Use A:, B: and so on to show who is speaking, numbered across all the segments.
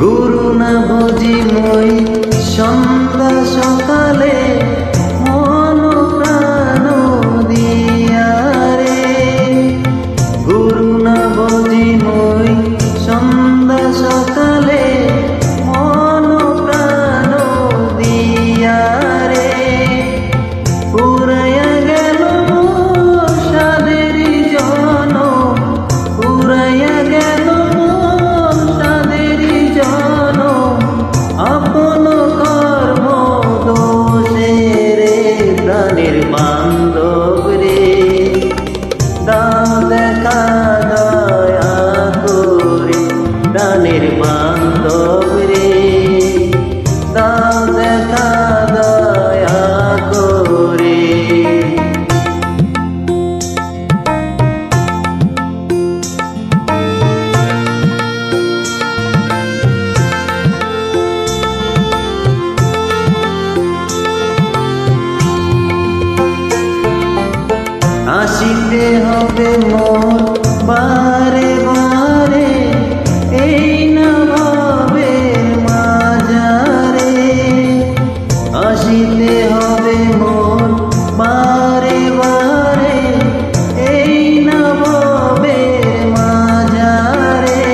A: গুরু না বুঝি মই সন্ধ্যা সকালে মন প্রাণ দিয়া রে। গুরু না বুঝি মই সন্ধ্যা সকালে মন প্রাণ দিয়া রে। পুরাইয়া গেল মোর সাধেরি জন, পুরাইয়া গেল মোর সাধেরি জন, আপন কর্ম দোষে রে। প্রাণের বান্ধব রে, দাও দেখা দয়া করে। প্রাণের বান্ধব রে, দাও দেখা দয়া করে। আসিতে হবে মোর বারে বারে, এই না ভাবের মাঝারে। আসিতে হবে মোর বারে বারে, এই না ভাবের মাঝারে।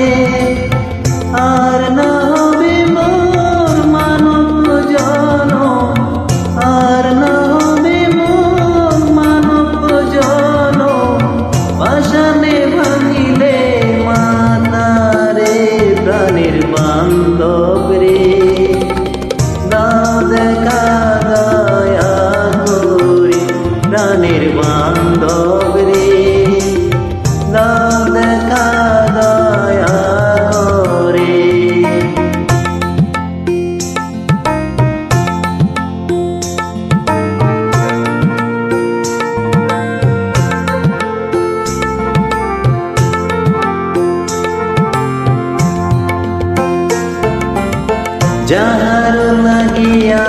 A: আর না হবে মোর মানব জন, আর না হবে মোর মানব জন। পাশানে ভাঙিলে মাতারে। প্রাণের বান্ধব রে, দাও দেখা দয়া করে। প্রাণের বান্ধব রে, দাও দেখা দয়া করে। যাহার লাগিয়া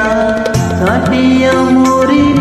A: কাটিয়া মরিল